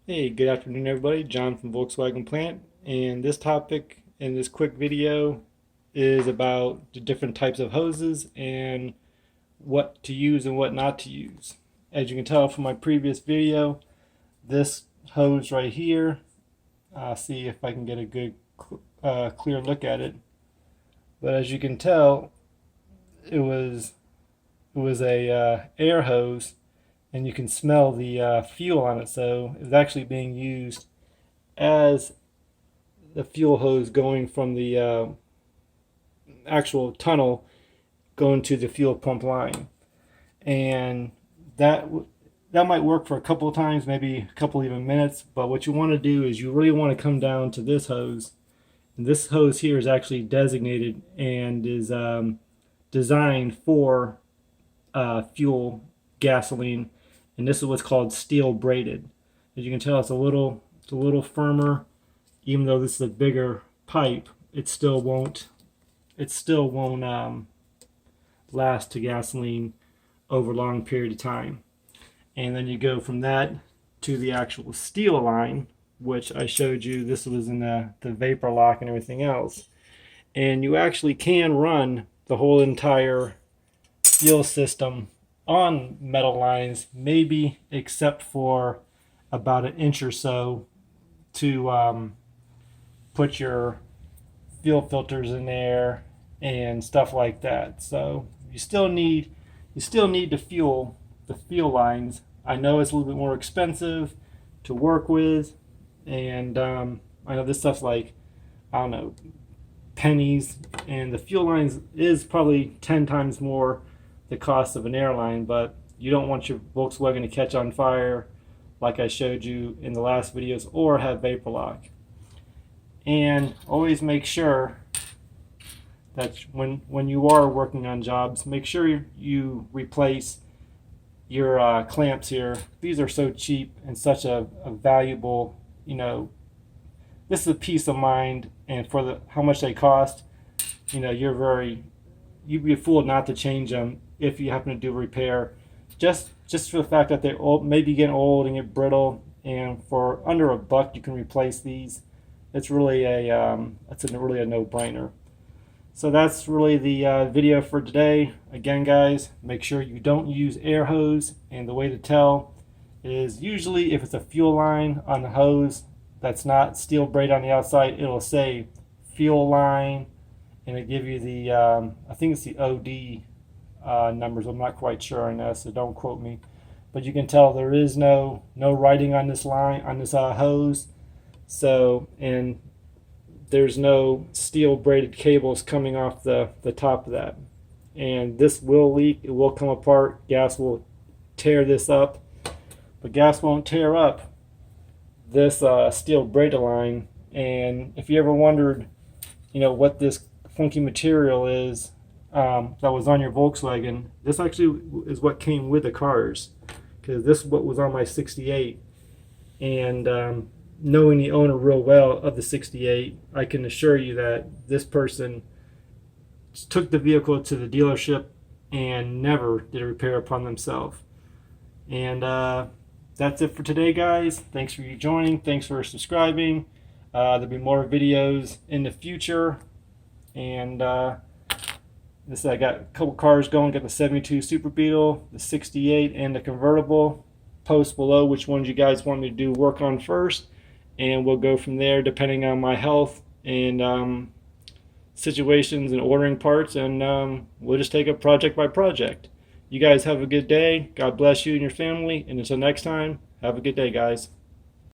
Hey, good afternoon, everybody. John from Volkswagen Plant. And this topic in this quick video is about the different types of hoses and what to use and what not to use. As you can tell from my previous video, this hose right here, see if I can get a good clear look at it. But as you can tell, it was a air hose, and you can smell the fuel on it. So it's actually being used as the fuel hose going from the actual tunnel going to the fuel pump line. And that might work for a couple of times, maybe a couple even minutes. But what you want to do is you really want to come down to this hose. And this hose here is actually designated and is designed for fuel gasoline, and this is what's called steel braided. As you can tell, it's a little firmer. Even though this is a bigger pipe, it still won't last to gasoline over a long period of time. And then you go from that to the actual steel line, which I showed you. This was in the vapor lock and everything else. And you actually can run the whole entire fuel system on metal lines, maybe except for about an inch or so to put your fuel filters in there and stuff like that. So you still need to fuel the fuel lines. I know it's a little bit more expensive to work with, and I know this stuff's like, I don't know, pennies, and the fuel lines is probably 10 times more the cost of an airline. But you don't want your Volkswagen to catch on fire like I showed you in the last videos, or have vapor lock. And always make sure that when you are working on jobs, make sure you replace your clamps here. These are so cheap and such a valuable, this is a peace of mind, and for how much they cost, you'd be a fool not to change them if you happen to do a repair. Just for the fact that they're old, maybe getting old and get brittle, and for under $1 you can replace these. It's really really a no-brainer. So that's really the video for today. Again, guys, make sure you don't use air hose, and the way to tell is usually if it's a fuel line on the hose that's not steel braid on the outside, it'll say fuel line, and it give you the I think it's the OD numbers. I'm not quite sure on that, so don't quote me. But you can tell there is no writing on this line, on this hose. So, and there's no steel braided cables coming off the top of that. And this will leak, it will come apart, gas will tear this up, but gas won't tear up this steel braided line. And if you ever wondered, what this funky material is that was on your Volkswagen, this actually is what came with the cars, because this is what was on my 68. And knowing the owner real well of the 68, I can assure you that this person took the vehicle to the dealership and never did a repair upon themselves. And that's it for today, guys. Thanks for you joining. Thanks for subscribing. There'll be more videos in the future. And I got a couple cars going. Got the 72 Super Beetle, the 68, and the convertible. Post below which ones you guys want me to do work on first, and we'll go from there depending on my health and situations and ordering parts, and we'll just take it project by project. You guys have a good day. God bless you and your family, and until next time, have a good day, guys.